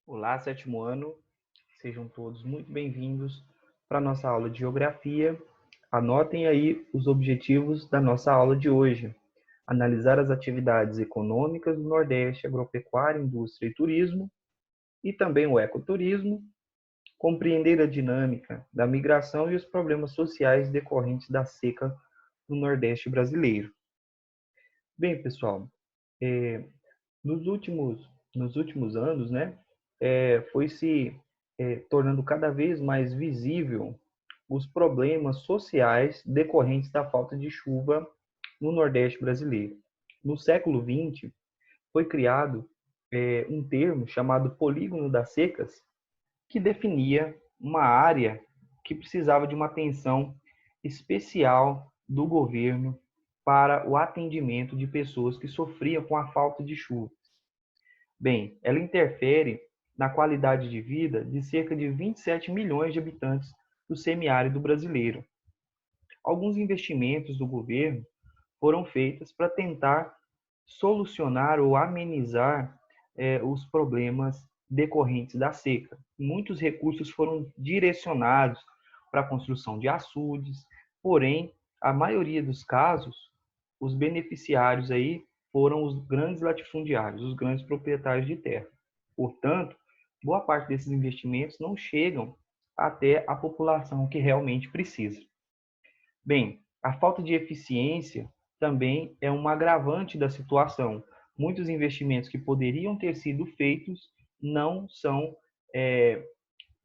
Olá, sétimo ano, sejam todos muito bem-vindos para a nossa aula de Geografia. Anotem aí os objetivos da nossa aula de hoje. Analisar as atividades econômicas do Nordeste, agropecuária, indústria e turismo, e também o ecoturismo, compreender a dinâmica da migração e os problemas sociais decorrentes da seca no Nordeste brasileiro. Bem, pessoal, nos últimos anos, né, foi se tornando cada vez mais visível os problemas sociais decorrentes da falta de chuva no Nordeste brasileiro. No século XX, foi criado um termo chamado Polígono das Secas, que definia uma área que precisava de uma atenção especial do governo para o atendimento de pessoas que sofriam com a falta de chuva. Bem, ela interfere na qualidade de vida de cerca de 27 milhões de habitantes do semiárido brasileiro. Alguns investimentos do governo foram feitos para tentar solucionar ou amenizar os problemas decorrentes da seca. Muitos recursos foram direcionados para a construção de açudes, porém, a maioria dos casos, os beneficiários aí foram os grandes latifundiários, os grandes proprietários de terra. Portanto, boa parte desses investimentos não chegam até a população que realmente precisa. Bem, a falta de eficiência também é um agravante da situação. Muitos investimentos que poderiam ter sido feitos não são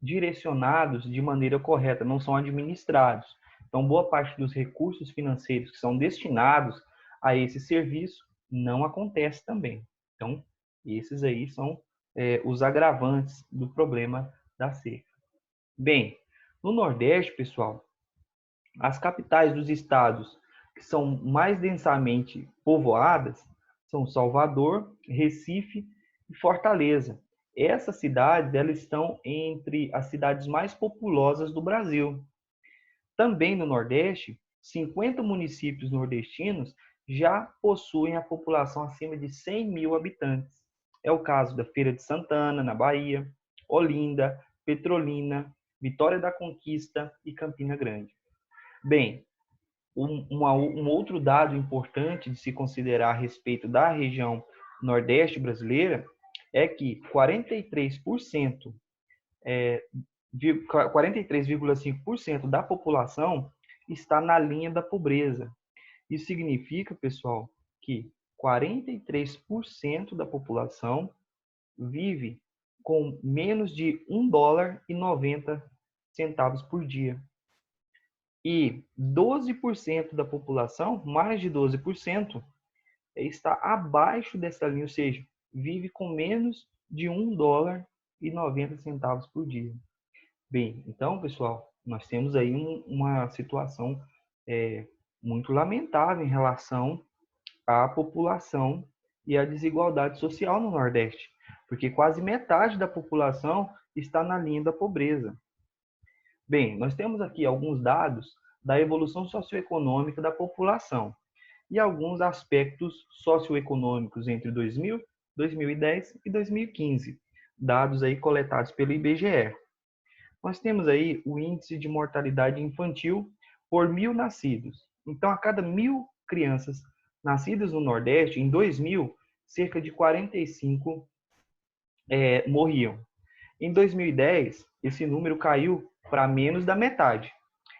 direcionados de maneira correta, não são administrados. Então, boa parte dos recursos financeiros que são destinados a esse serviço não acontece também. Então, esses aí são os agravantes do problema da seca. Bem, no Nordeste, pessoal, as capitais dos estados que são mais densamente povoadas são Salvador, Recife e Fortaleza. Essas cidades elas estão entre as cidades mais populosas do Brasil. Também no Nordeste, 50 municípios nordestinos já possuem a população acima de 100 mil habitantes. É o caso da Feira de Santana, na Bahia, Olinda, Petrolina, Vitória da Conquista e Campina Grande. Bem, um outro dado importante de se considerar a respeito da região Nordeste brasileira é que 43%, 43,5% da população está na linha da pobreza. Isso significa, pessoal, que 43% da população vive com menos de US$ 1,90 por dia. E 12% da população, mais de 12%, está abaixo dessa linha, ou seja, vive com menos de US$ 1,90 por dia. Bem, então, pessoal, nós temos aí uma situação muito lamentável em relação à população e à desigualdade social no Nordeste, porque quase metade da população está na linha da pobreza. Bem, nós temos aqui alguns dados da evolução socioeconômica da população e alguns aspectos socioeconômicos entre 2000, 2010 e 2015, dados aí coletados pelo IBGE. Nós temos aí o índice de mortalidade infantil por 1.000 nascidos. Então, a cada 1.000 crianças nascidas no Nordeste, em 2000, cerca de 45 morriam. Em 2010, esse número caiu para menos da metade.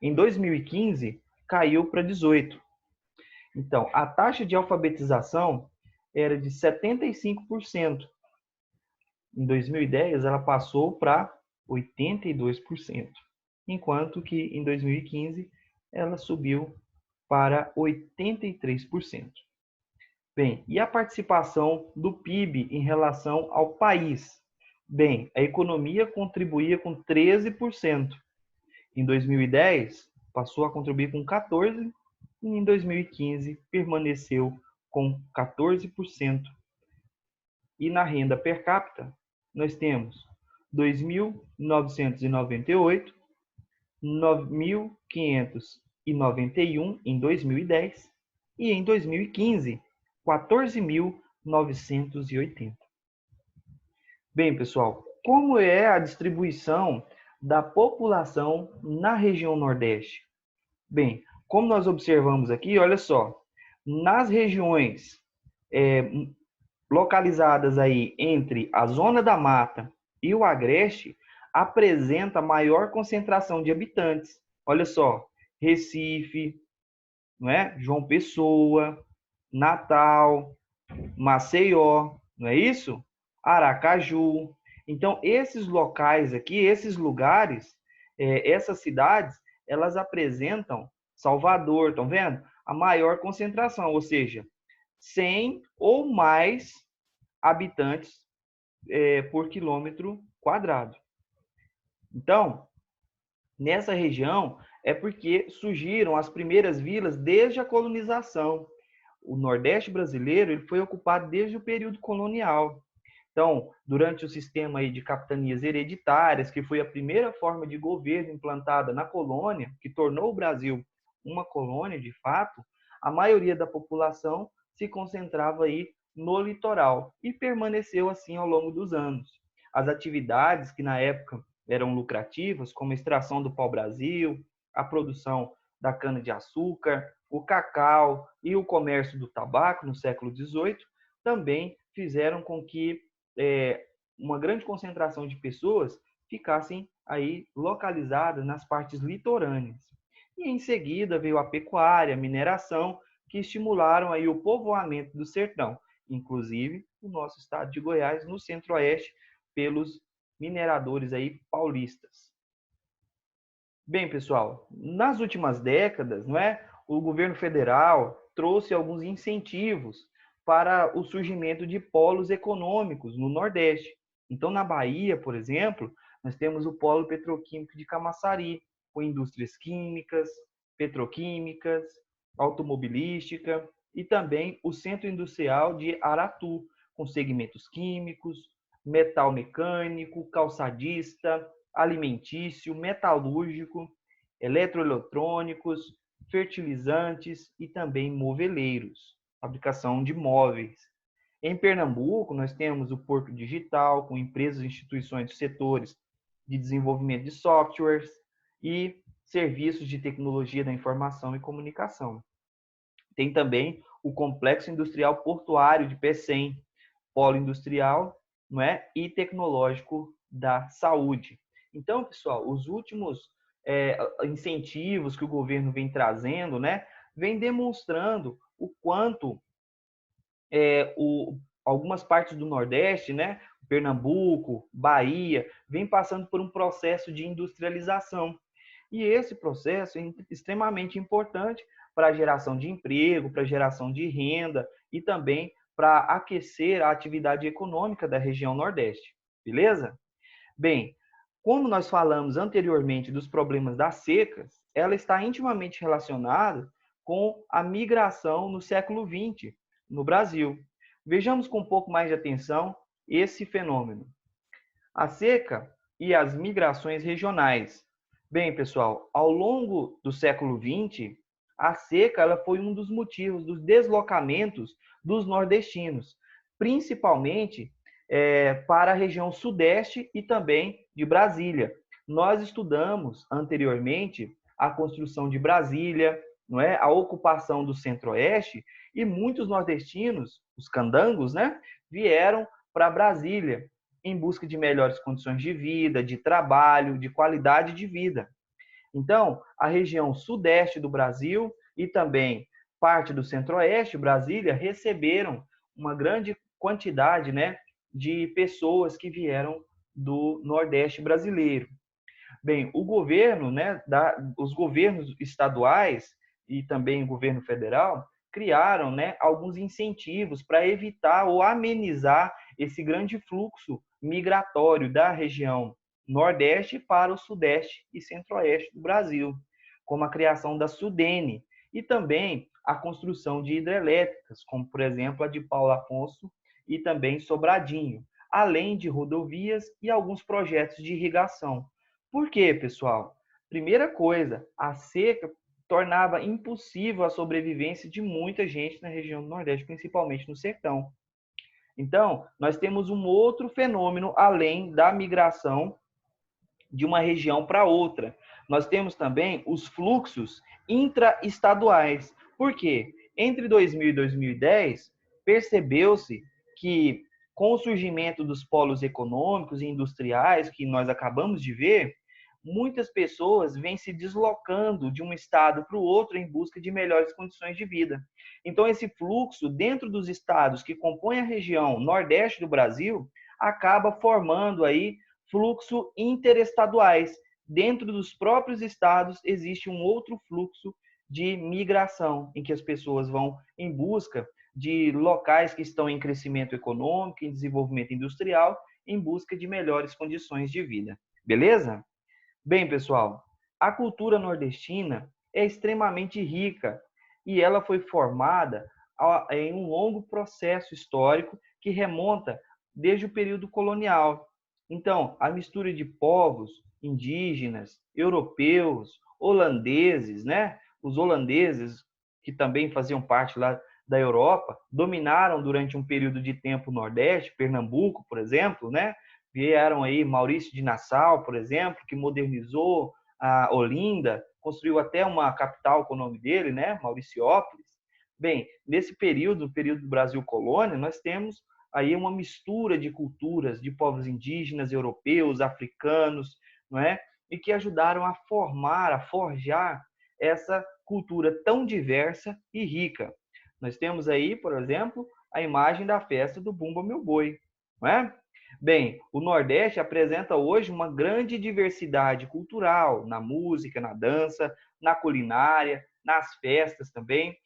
Em 2015, caiu para 18. Então, a taxa de alfabetização era de 75%. Em 2010, ela passou para 82%, enquanto que em 2015 ela subiu para 83%. Bem, e a participação do PIB em relação ao país? Bem, a economia contribuía com 13%. Em 2010, passou a contribuir com 14%, e em 2015 permaneceu com 14%. E na renda per capita, nós temos 2.998, 9.591 em 2010 e em 2015, 14.980. Bem, pessoal, como é a distribuição da população na região Nordeste? Bem, como nós observamos aqui, olha só, nas regiões é, localizadas aí entre a Zona da Mata e o Agreste, apresenta maior concentração de habitantes. Olha só, Recife, não é? João Pessoa, Natal, Maceió, não é isso? Aracaju. Então, esses locais aqui, esses lugares, essas cidades, elas apresentam Salvador, estão vendo? A maior concentração, ou seja, 100 ou mais habitantes por quilômetro quadrado. Então, nessa região é porque surgiram as primeiras vilas desde a colonização. O Nordeste brasileiro ele foi ocupado desde o período colonial. Então, durante o sistema aí de capitanias hereditárias, que foi a primeira forma de governo implantada na colônia, que tornou o Brasil uma colônia de fato, a maioria da população se concentrava aí no litoral e permaneceu assim ao longo dos anos. As atividades que na época eram lucrativas, como a extração do pau-brasil, a produção da cana-de-açúcar, o cacau e o comércio do tabaco no século XVIII, também fizeram com que uma grande concentração de pessoas ficassem aí localizadas nas partes litorâneas. E em seguida veio a pecuária, a mineração, que estimularam aí o povoamento do sertão, inclusive o nosso estado de Goiás, no centro-oeste, pelos mineradores aí paulistas. Bem, pessoal, nas últimas décadas, não é, o governo federal trouxe alguns incentivos para o surgimento de polos econômicos no Nordeste. Então, na Bahia, por exemplo, nós temos o polo petroquímico de Camaçari, com indústrias químicas, petroquímicas, automobilística e também o Centro Industrial de Aratu, com segmentos químicos, metal mecânico, calçadista, alimentício, metalúrgico, eletroeletrônicos, fertilizantes e também moveleiros, fabricação de móveis. Em Pernambuco, nós temos o Porto Digital, com empresas e instituições de setores de desenvolvimento de softwares e serviços de tecnologia da informação e comunicação. Tem também o Complexo Industrial Portuário de Pecém, polo industrial, não é? E tecnológico da saúde. Então, pessoal, os últimos incentivos que o governo vem trazendo, né, vem demonstrando o quanto algumas partes do Nordeste, né, Pernambuco, Bahia, vem passando por um processo de industrialização. E esse processo é extremamente importante para a geração de emprego, para a geração de renda e também para aquecer a atividade econômica da região Nordeste. Beleza? Bem, como nós falamos anteriormente dos problemas das secas, ela está intimamente relacionada com a migração no século XX no Brasil. Vejamos com um pouco mais de atenção esse fenômeno. A seca e as migrações regionais. Bem, pessoal, ao longo do século XX, a seca ela foi um dos motivos dos deslocamentos dos nordestinos, principalmente para a região sudeste e também de Brasília. Nós estudamos anteriormente a construção de Brasília, não é? A ocupação do centro-oeste, e muitos nordestinos, os candangos, né, vieram para Brasília em busca de melhores condições de vida, de trabalho, de qualidade de vida. Então, a região sudeste do Brasil e também parte do centro-oeste, Brasília, receberam uma grande quantidade, né, de pessoas que vieram do Nordeste brasileiro. Bem, o governo, né, os governos estaduais e também o governo federal criaram, né, alguns incentivos para evitar ou amenizar esse grande fluxo migratório da região Nordeste para o Sudeste e Centro-Oeste do Brasil, como a criação da Sudene e também a construção de hidrelétricas, como por exemplo a de Paulo Afonso e também Sobradinho, além de rodovias e alguns projetos de irrigação. Por quê, pessoal? Primeira coisa, a seca tornava impossível a sobrevivência de muita gente na região do Nordeste, principalmente no sertão. Então, nós temos um outro fenômeno além da migração de uma região para outra. Nós temos também os fluxos intraestaduais. Por quê? Entre 2000 e 2010, percebeu-se que, com o surgimento dos polos econômicos e industriais que nós acabamos de ver, muitas pessoas vêm se deslocando de um estado para o outro em busca de melhores condições de vida. Então, esse fluxo dentro dos estados que compõem a região nordeste do Brasil acaba formando aí fluxo interestaduais. Dentro dos próprios estados existe um outro fluxo de migração, em que as pessoas vão em busca de locais que estão em crescimento econômico, em desenvolvimento industrial, em busca de melhores condições de vida. Beleza? Bem, pessoal, a cultura nordestina é extremamente rica e ela foi formada em um longo processo histórico que remonta desde o período colonial. Então, a mistura de povos indígenas, europeus, holandeses, né? Os holandeses, que também faziam parte lá da Europa, dominaram durante um período de tempo o Nordeste, Pernambuco, por exemplo, né? Vieram aí Maurício de Nassau, por exemplo, que modernizou a Olinda, construiu até uma capital com o nome dele, né? Mauriciópolis. Bem, nesse período, o período do Brasil colônia, nós temos aí uma mistura de culturas, de povos indígenas, europeus, africanos, não é? E que ajudaram a formar, a forjar essa cultura tão diversa e rica. Nós temos aí, por exemplo, a imagem da festa do Bumba Meu Boi, não é? Bem, o Nordeste apresenta hoje uma grande diversidade cultural na música, na dança, na culinária, nas festas também.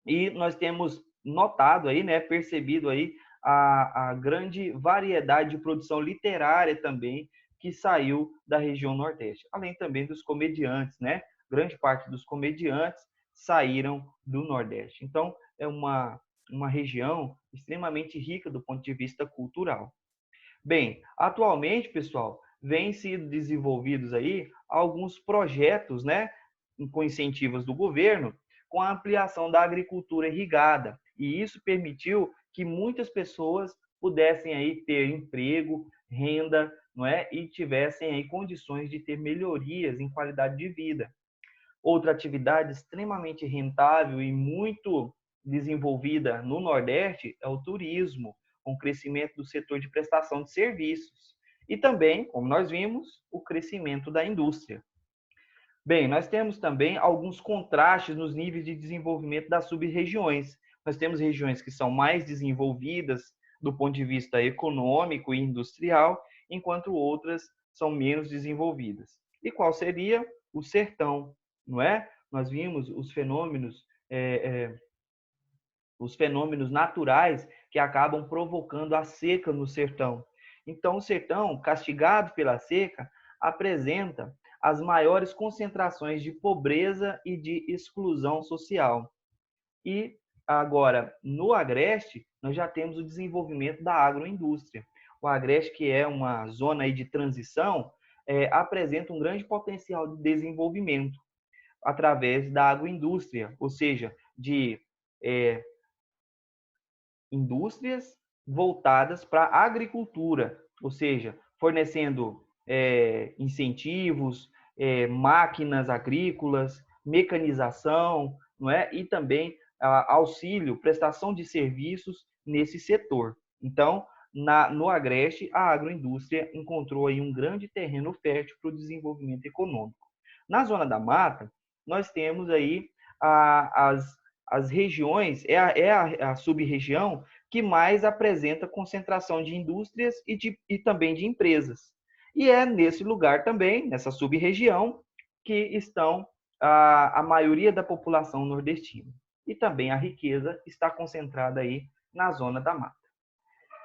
E nós temos notado aí, né, percebido aí a grande variedade de produção literária também que saiu da região Nordeste, além também dos comediantes, né? Grande parte dos comediantes saíram do Nordeste. Então, é uma região extremamente rica do ponto de vista cultural. Bem, atualmente, pessoal, vêm sendo desenvolvidos aí alguns projetos, né, com incentivos do governo, com a ampliação da agricultura irrigada. E isso permitiu que muitas pessoas pudessem aí ter emprego, renda, não é? E tivessem aí condições de ter melhorias em qualidade de vida. Outra atividade extremamente rentável e muito desenvolvida no Nordeste é o turismo, com o crescimento do setor de prestação de serviços. E também, como nós vimos, o crescimento da indústria. Bem, nós temos também alguns contrastes nos níveis de desenvolvimento das sub-regiões. Nós temos regiões que são mais desenvolvidas do ponto de vista econômico e industrial, enquanto outras são menos desenvolvidas. E qual seria o sertão, não é? Nós vimos os fenômenos naturais que acabam provocando a seca no sertão. Então, o sertão, castigado pela seca, apresenta as maiores concentrações de pobreza e de exclusão social. E agora, no Agreste, nós já temos o desenvolvimento da agroindústria. O Agreste, que é uma zona aí de transição, apresenta um grande potencial de desenvolvimento através da agroindústria, ou seja, de indústrias voltadas para a agricultura, ou seja, fornecendo incentivos, máquinas agrícolas, mecanização, não é? E também auxílio, prestação de serviços nesse setor. Então, no Agreste, a agroindústria encontrou aí um grande terreno fértil para o desenvolvimento econômico. Na Zona da Mata, nós temos aí as regiões, a sub-região que mais apresenta concentração de indústrias e também de empresas. E é nesse lugar também, nessa sub-região, que estão a maioria da população nordestina. E também a riqueza está concentrada aí na Zona da Mata.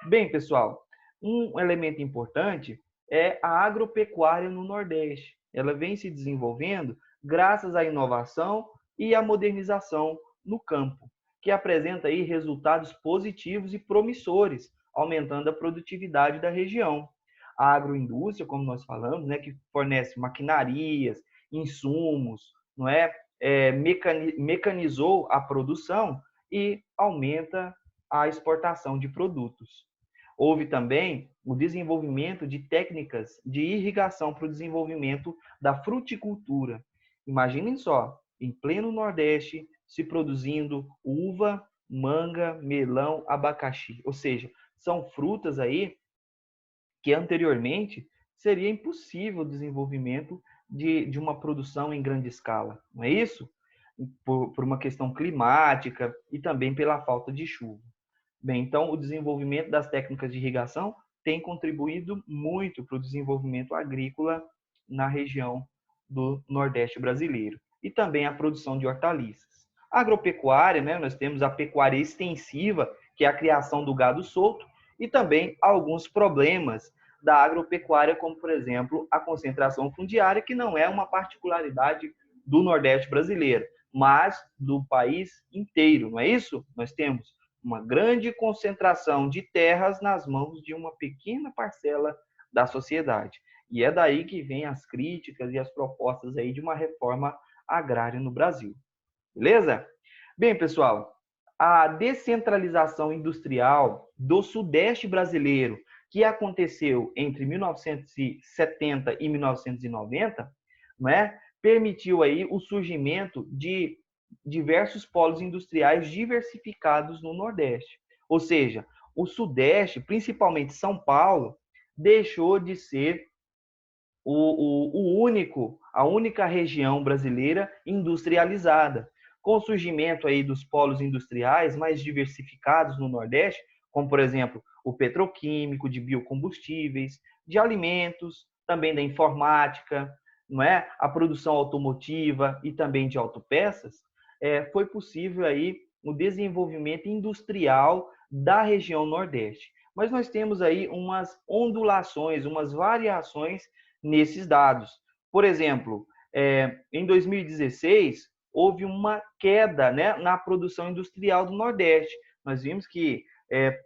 Bem, pessoal, um elemento importante é a agropecuária no Nordeste. Ela vem se desenvolvendo graças à inovação e à modernização no campo, que apresenta aí resultados positivos e promissores, aumentando a produtividade da região. A agroindústria, como nós falamos, né, que fornece maquinarias, insumos, não é, mecanizou a produção e aumenta à exportação de produtos. Houve também o desenvolvimento de técnicas de irrigação para o desenvolvimento da fruticultura. Imaginem só, em pleno Nordeste, se produzindo uva, manga, melão, abacaxi. Ou seja, são frutas aí que anteriormente seria impossível o desenvolvimento de uma produção em grande escala. Não é isso? Por uma questão climática e também pela falta de chuva. Bem, então, o desenvolvimento das técnicas de irrigação tem contribuído muito para o desenvolvimento agrícola na região do Nordeste brasileiro. E também a produção de hortaliças. A agropecuária, né, nós temos a pecuária extensiva, que é a criação do gado solto, e também alguns problemas da agropecuária, como, por exemplo, a concentração fundiária, que não é uma particularidade do Nordeste brasileiro, mas do país inteiro, não é isso? Nós temos uma grande concentração de terras nas mãos de uma pequena parcela da sociedade. E é daí que vem as críticas e as propostas aí de uma reforma agrária no Brasil. Beleza? Bem, pessoal, a descentralização industrial do Sudeste brasileiro, que aconteceu entre 1970 e 1990, não é? Permitiu aí o surgimento de diversos polos industriais diversificados no Nordeste. Ou seja, o Sudeste, principalmente São Paulo, deixou de ser a única região brasileira industrializada. Com o surgimento aí dos polos industriais mais diversificados no Nordeste, como, por exemplo, o petroquímico, de biocombustíveis, de alimentos, também da informática, não é? A produção automotiva e também de autopeças, foi possível aí o desenvolvimento industrial da região Nordeste. Mas nós temos aí umas ondulações, umas variações nesses dados. Por exemplo, em 2016, houve uma queda, né, na produção industrial do Nordeste. Nós vimos que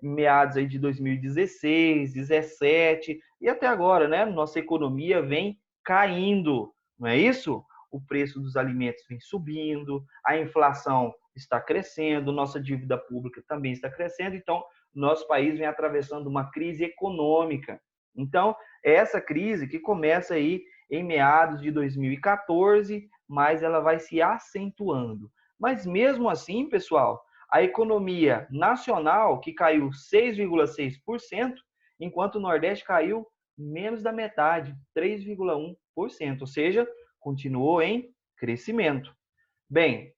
meados aí de 2016, 2017 e até agora, né, nossa economia vem caindo, não é isso? O preço dos alimentos vem subindo, a inflação está crescendo, nossa dívida pública também está crescendo, então nosso país vem atravessando uma crise econômica. Então, é essa crise que começa aí em meados de 2014, mas ela vai se acentuando. Mas mesmo assim, pessoal, a economia nacional, que caiu 6,6%, enquanto o Nordeste caiu menos da metade, 3,1%, ou seja, continuou em crescimento. Bem,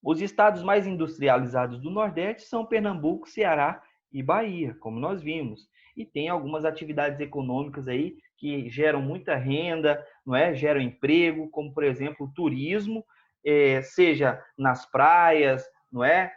os estados mais industrializados do Nordeste são Pernambuco, Ceará e Bahia, como nós vimos. E tem algumas atividades econômicas aí que geram muita renda, não é? Geram emprego, como por exemplo o turismo, seja nas praias, não é?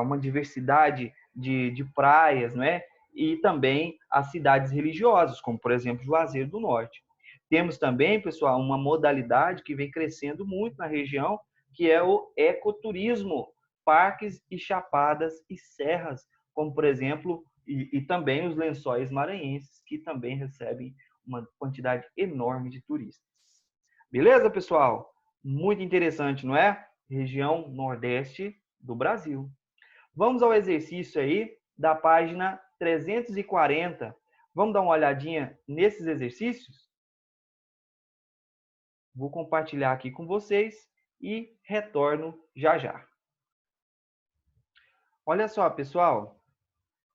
Uma diversidade de praias, não é? E também as cidades religiosas, como por exemplo Juazeiro do Norte. Temos também, pessoal, uma modalidade que vem crescendo muito na região, que é o ecoturismo, parques e chapadas e serras, como por exemplo, e também os lençóis maranhenses, que também recebem uma quantidade enorme de turistas. Beleza, pessoal? Muito interessante, não é? Região Nordeste do Brasil. Vamos ao exercício aí da página 340. Vamos dar uma olhadinha nesses exercícios? Vou compartilhar aqui com vocês e retorno já já. Olha só, pessoal,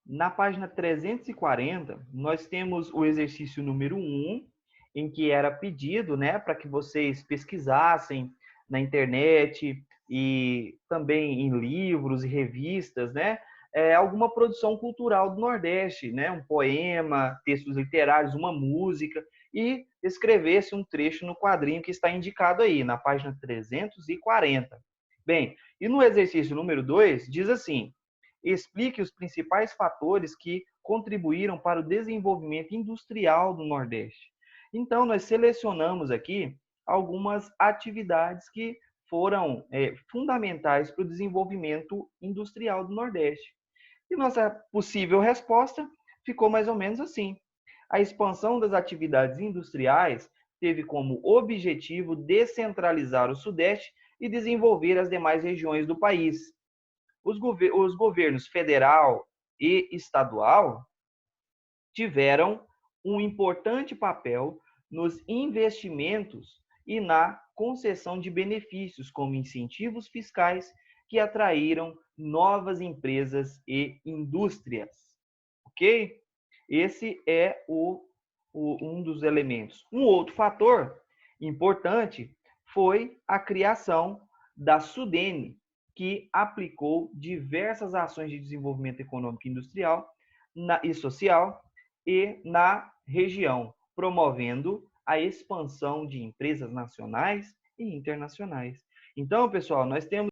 na página 340, nós temos o exercício número 1, em que era pedido, né, para que vocês pesquisassem na internet e também em livros e revistas, né, alguma produção cultural do Nordeste, né, um poema, textos literários, uma música, e escrevesse um trecho no quadrinho que está indicado aí, na página 340. Bem, e no exercício número 2, diz assim: explique os principais fatores que contribuíram para o desenvolvimento industrial do Nordeste. Então, nós selecionamos aqui algumas atividades que foram fundamentais para o desenvolvimento industrial do Nordeste. E nossa possível resposta ficou mais ou menos assim: a expansão das atividades industriais teve como objetivo descentralizar o Sudeste e desenvolver as demais regiões do país. Os governos federal e estadual tiveram um importante papel nos investimentos e na concessão de benefícios, como incentivos fiscais, que atraíram novas empresas e indústrias. Ok? Esse é um dos elementos. Um outro fator importante foi a criação da SUDENE, que aplicou diversas ações de desenvolvimento econômico e industrial e social e na região, promovendo a expansão de empresas nacionais e internacionais. Então, pessoal, nós temos